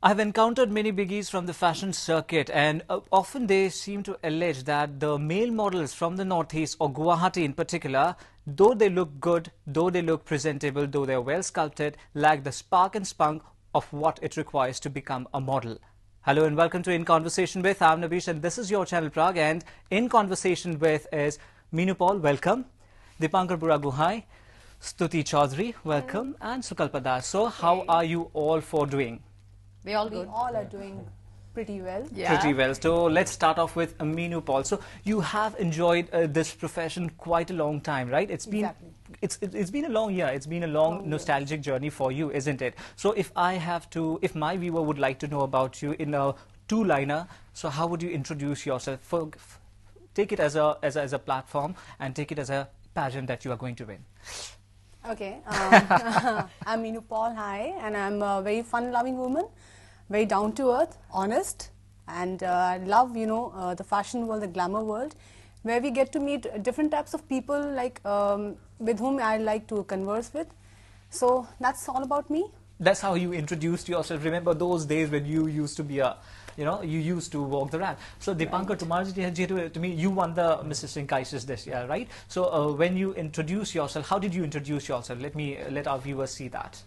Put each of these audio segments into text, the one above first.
I've encountered many biggies from the fashion circuit, and often they seem to allege that the male models from the Northeast or Guwahati in particular, though they look good, though they look presentable, though they're well sculpted, lack the spark and spunk of what it requires to become a model. Hello and welcome to In Conversation With. I'm Nabish and this is your channel PRAG, and In Conversation With is Minu Paul, welcome, Dipankar Nabish, Stuti Chaudhary, welcome, and Sukalpa Das. So how are you all for doing? We all good. We all are doing pretty well. Yeah. Pretty well. So let's start off with Minu Paul. So you have enjoyed this profession quite a long time, right? It's been it's been a long year. It's been a long nostalgic journey for you, isn't it? So if my viewer would like to know about you in a two-liner, so how would you introduce yourself? Take it as a platform and take it as a pageant that you are going to win. Okay. I'm Minu Paul, hi, and I'm a very fun-loving woman, very down-to-earth, honest, and I love, the fashion world, the glamour world, where we get to meet different types of people, like with whom I like to converse with. So that's all about me. That's how you introduced yourself. Remember those days when you used to be you used to walk the ramp. So Dipankar, to me, you won the Mrs. Crisis this year, right? So when you introduce yourself, how did you introduce yourself? Let our viewers see that.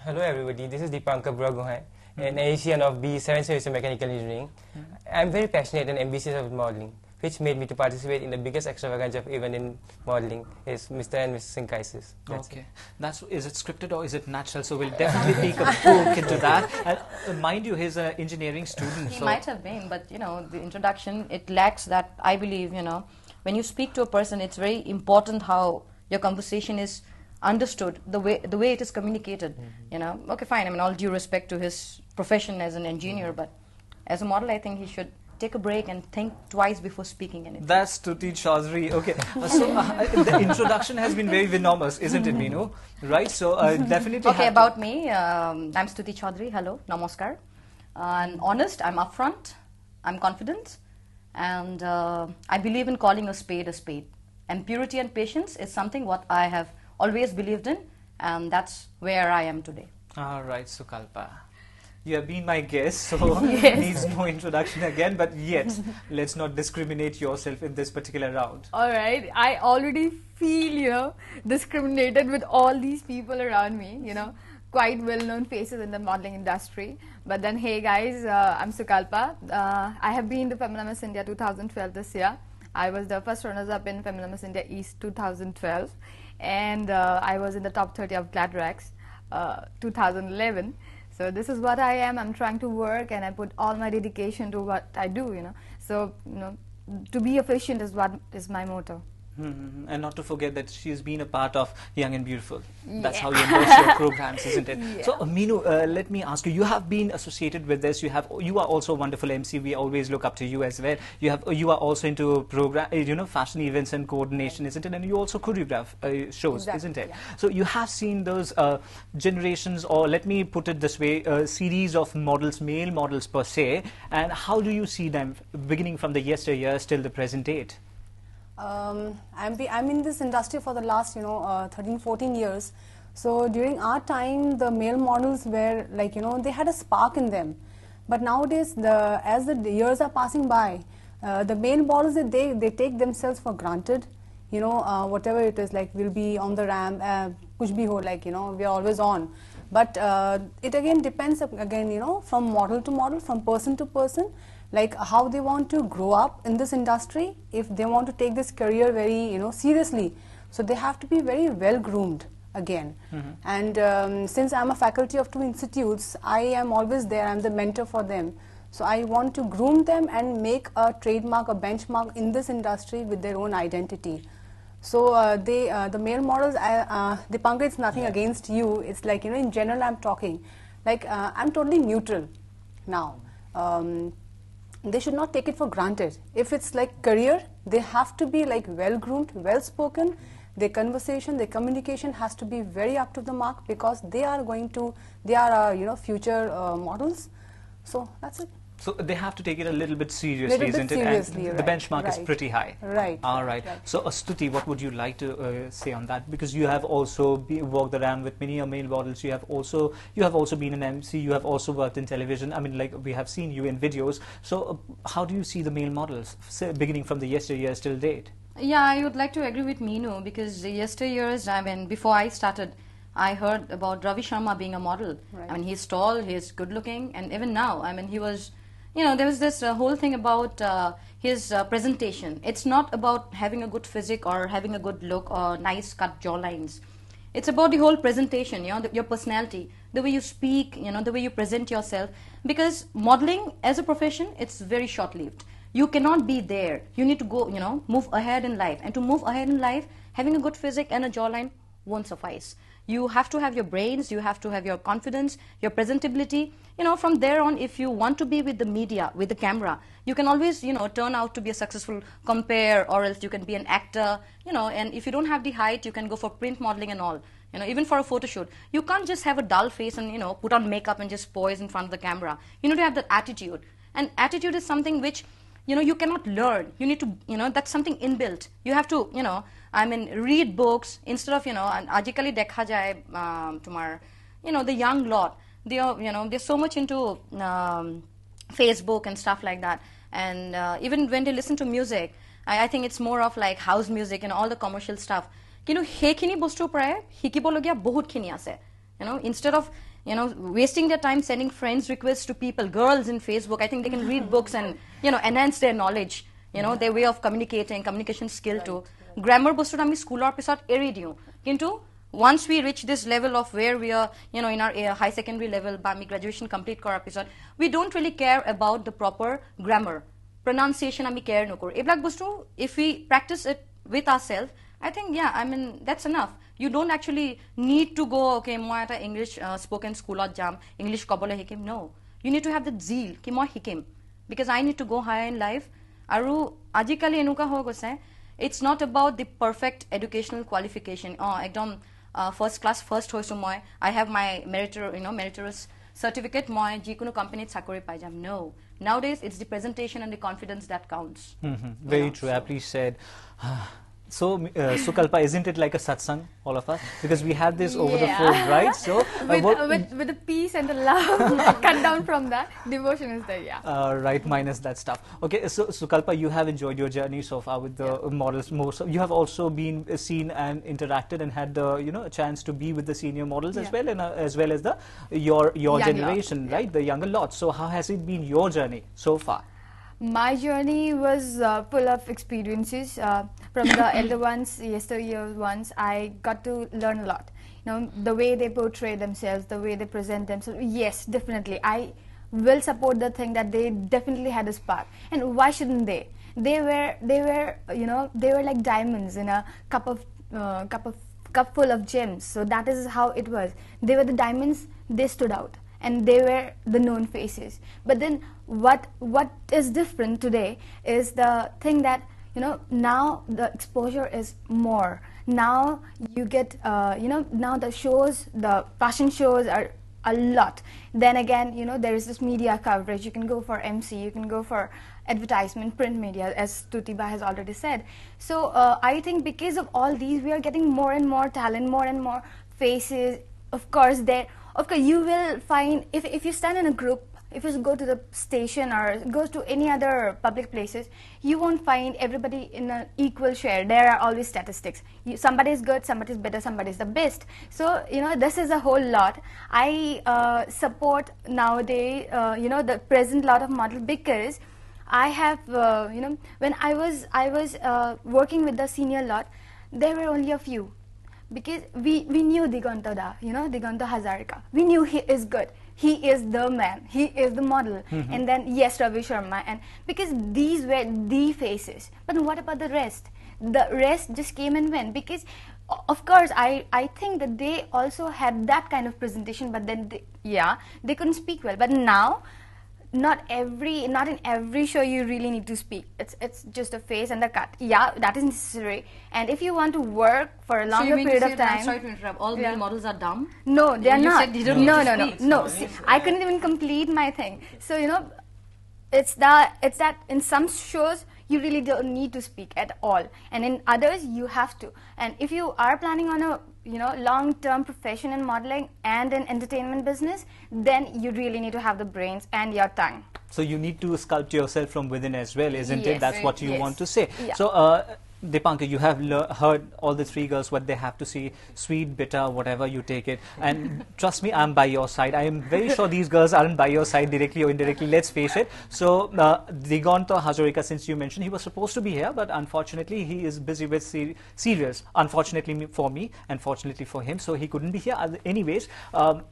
Hello everybody, this is Dipankar Nabish, an Asian of B7 Service Mechanical Engineering. I'm very passionate and ambitious about modeling, which made me to participate in the biggest extravaganza of event in modeling is Mr. and Mrs. Crisis. Okay. Is it scripted or is it natural? So we'll definitely take a poke into that. And mind you, he's an engineering student. He might have been, but the introduction, it lacks that, I believe, when you speak to a person, it's very important how your conversation is understood, the way it is communicated. Okay, fine, I mean, all due respect to his profession as an engineer, but as a model, I think he should take a break and think twice before speaking anything. That's Stuti Chaudhary. Okay. So the introduction has been very venomous, isn't it, Minu? Right? So definitely. Okay, about me, I'm Stuti Chaudhary. Hello, namaskar. I'm honest, I'm upfront, I'm confident, and I believe in calling a spade a spade. And purity and patience is something what I have always believed in, and that's where I am today. All right, Sukalpa. You have been my guest, so needs no introduction again, but yet, let's not discriminate yourself in this particular round. Alright, I already feel, discriminated with all these people around me, quite well-known faces in the modeling industry. But then, hey guys, I'm Sukalpa. I have been the Femina Miss India 2012 this year. I was the first runners-up in Femina Miss India East 2012. And I was in the top 30 of GladRax 2011. So this is what I am. I'm trying to work and I put all my dedication to what I do, So, to be efficient is what is my motto. And not to forget that she's been a part of Young and Beautiful. Yeah. That's how you endorse your programs, isn't it? Yeah. So, Minu, let me ask you, you have been associated with this. You are also a wonderful MC. We always look up to you as well. You are also into program, fashion events and coordination, isn't it? And you also choreograph shows, isn't it? Yeah. So, you have seen those generations, or let me put it this way, a series of models, male models per se. And how do you see them beginning from the yesteryears till the present date? I'm in this industry for the last 13-14 years. So during our time, the male models were like they had a spark in them. But nowadays, as the years are passing by, the male models they take themselves for granted. Whatever it is, like we'll be on the ramp, kuch bhi ho, like we are always on. But it again depends from model to model, from person to person, like how they want to grow up in this industry. If they want to take this career very seriously, so they have to be very well groomed again. And since I'm a faculty of 2 institutes, I am always there. I'm the mentor for them. So I want to groom them and make a trademark, a benchmark in this industry with their own identity. So the male models, Dipankar, it's nothing against you. It's like in general I'm talking, like I'm totally neutral now. They should not take it for granted. If it's like career, they have to be like well groomed, well spoken. Their conversation, their communication has to be very up to the mark, because they are future models. So that's it. So they have to take it a little bit seriously, Little bit isn't seriously, it? And right, the benchmark is right. pretty high. Right. All right. So Stuti, what would you like to say on that? Because you have also walked around with many male models. You have also been an MC. You have also worked in television. I mean, like we have seen you in videos. So how do you see the male models, say, beginning from the yesteryears till date? Yeah, I would like to agree with Minu because yesteryears, I mean, before I started, I heard about Ravi Sharma being a model. Right. I mean, he's tall, he's good looking, and even now, I mean, he was, you know, there was this whole thing about his presentation. It's not about having a good physique or having a good look or nice cut jawlines. It's about the whole presentation, you know, your personality, the way you speak, you know, the way you present yourself. Because modeling as a profession, it's very short-lived. You cannot be there. You need to go, you know, move ahead in life. And to move ahead in life, having a good physique and a jawline won't suffice. You have to have your brains, you have to have your confidence, your presentability. You know, from there on, if you want to be with the media, with the camera, you can always, you know, turn out to be a successful compare, or else you can be an actor, you know, and if you don't have the height, you can go for print modeling and all. You know, even for a photo shoot, you can't just have a dull face and, you know, put on makeup and just pose in front of the camera. You need to have that attitude. And attitude is something which, you know, you cannot learn. You need to, you know, that's something inbuilt. You have to, you know, I mean, read books instead of, you know, and ajikali dekha jai tumar, you know, the young lot, they are, you know, they're so much into Facebook and stuff like that. And even when they listen to music, I think it's more of like house music and all the commercial stuff. You know, heikini bostu praye hikibologia bahut khini ase. You know, instead of, you know, wasting their time sending friends requests to people, girls in Facebook, I think they can read books and, you know, enhance their knowledge, you know, their way of communicating, communication skill too. Grammar bostu ami school or pisot eri diu. Kintu once we reach this level of where we are, you know, in our high secondary level, bami graduation complete kora pisot, we don't really care about the proper grammar. Pronunciation ami care nokor. Eblak bostu, if we practice it with ourselves, I think, yeah, I mean, that's enough. You don't actually need to go, okay, moi eta English spoken school at jam, English kobole hikim. No. You need to have the zeal, ki moi hikim. Because I need to go higher in life. Aru, ajikali enuka ho gose, it's not about the perfect educational qualification. Oh, ekdom first class, first hoisu moi. I have my meritorious certificate, moi jikunu company chakori pai jam. No. Nowadays, it's the presentation and the confidence that counts. Very true, aptly said. So, Sukalpa, isn't it like a satsang, all of us? Because we have this over the phone, right? So, with the peace and the love cut down from that, devotion is there, yeah. Right, minus that stuff. Okay, so Sukalpa, you have enjoyed your journey so far with the models. You have also been seen and interacted and had the, you know, a chance to be with the senior models as well, and as well as the your generation, right? The younger lot. So, how has it been your journey so far? My journey was full of experiences from the elder ones, yesteryear ones. I got to learn a lot. You know, the way they portray themselves, the way they present themselves. Yes, definitely. I will support the thing that they definitely had a spark. And why shouldn't they? They were, you know, they were like diamonds in a cup full of gems. So that is how it was. They were the diamonds. They stood out. And they were the known faces. But then what is different today is the thing that, you know, now the exposure is more. Now you get, you know, now the shows, the fashion shows are a lot. Then again, you know, there is this media coverage. You can go for MC, you can go for advertisement, print media, as Stuti has already said. So I think because of all these, we are getting more and more talent, more and more faces. Of course, you will find, if you stand in a group, if you go to the station or go to any other public places, you won't find everybody in an equal share. There are always statistics. Somebody is good, somebody is better, somebody is the best. So, you know, this is a whole lot. I support nowadays, you know, the present lot of model, because I have, you know, when I was working with the senior lot, there were only a few. Because we knew Diganta Da, you know, Diganta Hazarika. We knew he is good. He is the man. He is the model. And then, yes, Ravi Sharma. And because these were the faces. But what about the rest? The rest just came and went. Because, of course, I think that they also had that kind of presentation. But then, they couldn't speak well. But now, not in every show you really need to speak. It's just a face and a cut. Yeah, that is necessary. And if you want to work for a longer period of time, sorry to interrupt. All male models are dumb. No, they are not. Said they don't need to speak. No. See, I couldn't even complete my thing. So, you know, it's that in some shows you really don't need to speak at all, and in others you have to. And if you are planning on a long-term profession in modeling and in entertainment business, then you really need to have the brains and your tongue. So you need to sculpt yourself from within as well, isn't it? Yes. That's what you Yes. want to say. Yeah. So, Dipankar, you have heard all the three girls what they have to say, sweet, bitter, whatever you take it. And trust me, I'm by your side. I am very sure these girls aren't by your side directly or indirectly, let's face it. So, Digonto Hazarika, since you mentioned, he was supposed to be here, but unfortunately he is busy with serials. Unfortunately for me, and fortunately for him, so he couldn't be here. Anyways,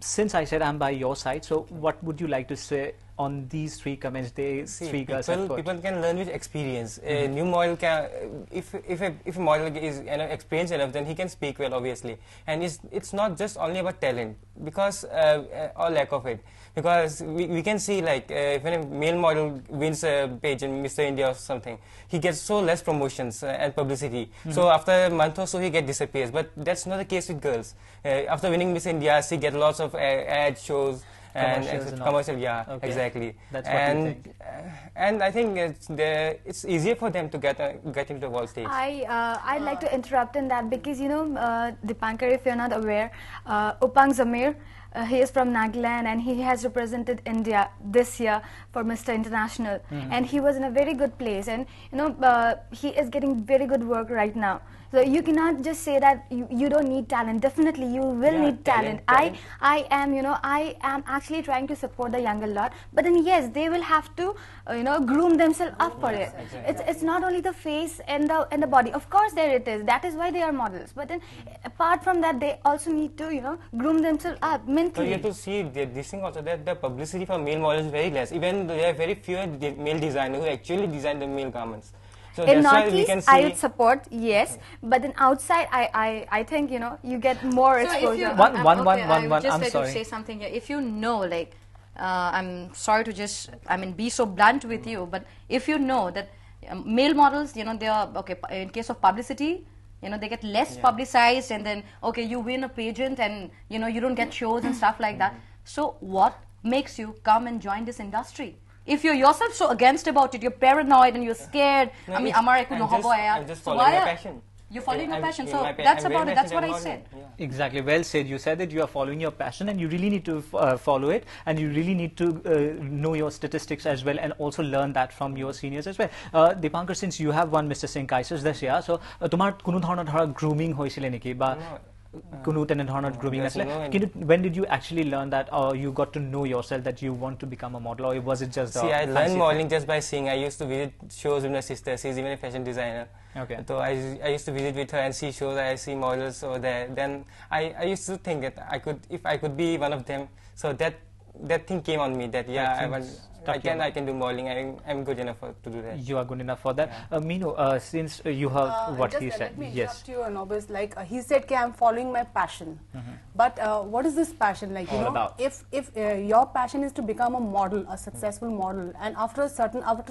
since I said I'm by your side, so what would you like to say on these three comments? Three girls have put? People can learn with experience. A new model can, if a model is experienced enough, then he can speak well, obviously. And it's not just only about talent, because or lack of it. Because we can see, like, when a male model wins a page in Mr. India or something, he gets so less promotions and publicity. So after a month or so, he disappears. But that's not the case with girls. After winning Miss India, she gets lots of ad shows. And commercial, yeah, okay. Exactly. That's what you think. And I think it's easier for them to get into the world stage. I'd like to interrupt in that, because Dipankar, if you're not aware, Upang Zamir, he is from Nagaland and he has represented India this year for Mr. International, and he was in a very good place, and he is getting very good work right now. So you cannot just say that you don't need talent. Definitely you will need talent. I am actually trying to support the younger lot, but then yes, they will have to groom themselves up for it. Exactly. It's not only the face and the body. Of course there it is. That is why they are models. But then apart from that, they also need to groom themselves up mentally. So you have to see this thing also, that the publicity for male models is very less. Even though there are very few male designers who actually design the male garments. So in that's why we Northeast, can see, I would support, yes, but then outside, I think you get more exposure. I'm just like sorry. to say something here. If you know, like, I'm sorry to just, be so blunt with you, but if you know that male models, they are okay in case of publicity, they get less publicized, and then you win a pageant, and you don't get shows and stuff like that. So what makes you come and join this industry? If you're yourself so against about it, you're paranoid and you're scared. No, I'm just following my passion. You're following your passion. So I'm that's very about it. That's what I passionate said. about it. Exactly, well said. You said that you are following your passion, and you really need to follow it, and you really need to know your statistics as well, and also learn that from your seniors as well. Dipankar, since you have won Mr. Singh Kaisers this year, so tomar kuno dhoroner grooming hoisile neki ba kuno tene dhoroner grooming asile? When did you actually learn that, or you got to know yourself that you want to become a model, or was it just See, I learned modeling just by seeing. I used to visit shows with my sister. She's even a fashion designer. Okay. So I used to visit with her and see shows. I see models over there. Then I used to think that if I could be one of them. So that thing came on me that I can do modeling. I'm good enough to do that. You are good enough for that. Yeah. Minu, since you heard what he said, let me interrupt you, Nobis. Like he said, I'm following my passion. But what is this passion like? About? If your passion is to become a model, a successful model, and after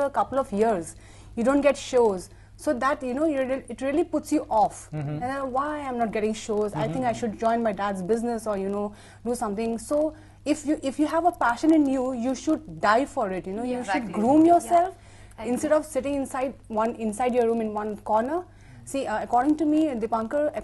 a couple of years, you don't get shows. So that it really puts you off. And then, why I'm not getting shows? I think I should join my dad's business, or do something. So if you have a passion in you, you should die for it. You should groom yourself instead of sitting inside your room in one corner. See, according to me, Dipankar,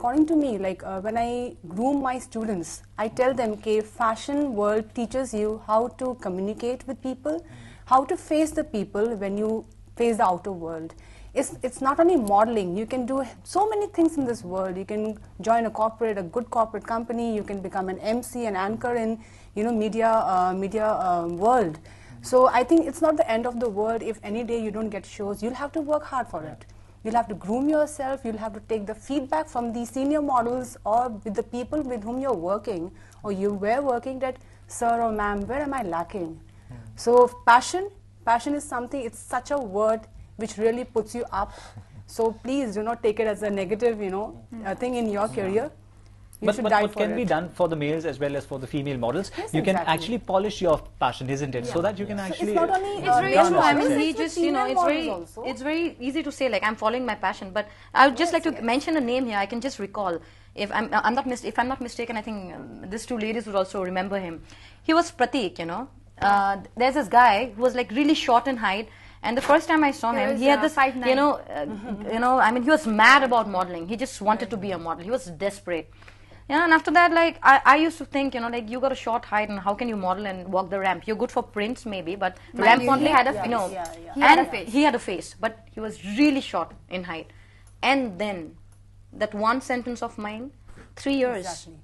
like when I groom my students, I tell them, okay, fashion world teaches you how to communicate with people, how to face the people when you face the outer world. It's not only modeling. You can do so many things in this world. You can join a good corporate company. You can become an MC, an anchor in media world. So I think it's not the end of the world if any day you don't get shows. You'll have to work hard for it. You'll have to groom yourself. You'll have to take the feedback from the senior models or with the people with whom you're working or you were working, that sir or ma'am, where am I lacking? So passion is something. It's such a word which really puts you up. So please do not take it as a negative, thing in your career. But what can be done for the males as well as for the female models? Yes, you can exactly. actually polish your passion, isn't it? So that you can actually. It's not only. It's very true. I mean, we it's just, also. it's very easy to say, like, I'm following my passion. But I would just like to mention a name here. I can just recall. If I'm not mistaken, I think these two ladies would also remember him. He was Pratik, there's this guy who was like really short in height, and the first time I saw him, he had this, 5'9". I mean, he was mad about modeling. He just wanted to be a model. He was desperate. And after that, like, I used to think, like, you got a short height, and how can you model and walk the ramp? You're good for prints, maybe, but ramp modeling, had a he had a face, but he was really short in height. And then, that one sentence of mine, 3 years. Exactly.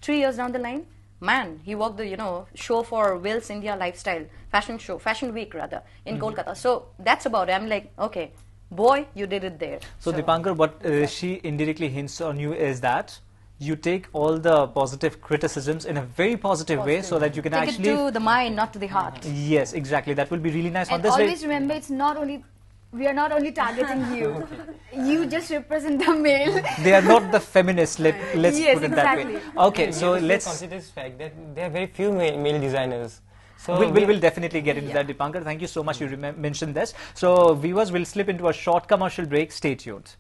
3 years down the line, man, he walked the, show for Wales India Lifestyle, fashion week rather, in Kolkata. So that's about it. I'm like, okay, boy, you did it there. So Dipankar, what she indirectly hints on you is that you take all the positive criticisms in a very positive way, so that you can Take actually... it to the mind, not to the heart. Yes, exactly. That will be really nice. And on this always remember, we are not only targeting you. You just represent the male. They are not the feminists, let's Yes, put it that way. exactly. Okay, so We let's... consider this fact that there are very few male designers. So We'll definitely get into that, Dipankar. Thank you so much. You mentioned this. So viewers, will slip into a short commercial break. Stay tuned.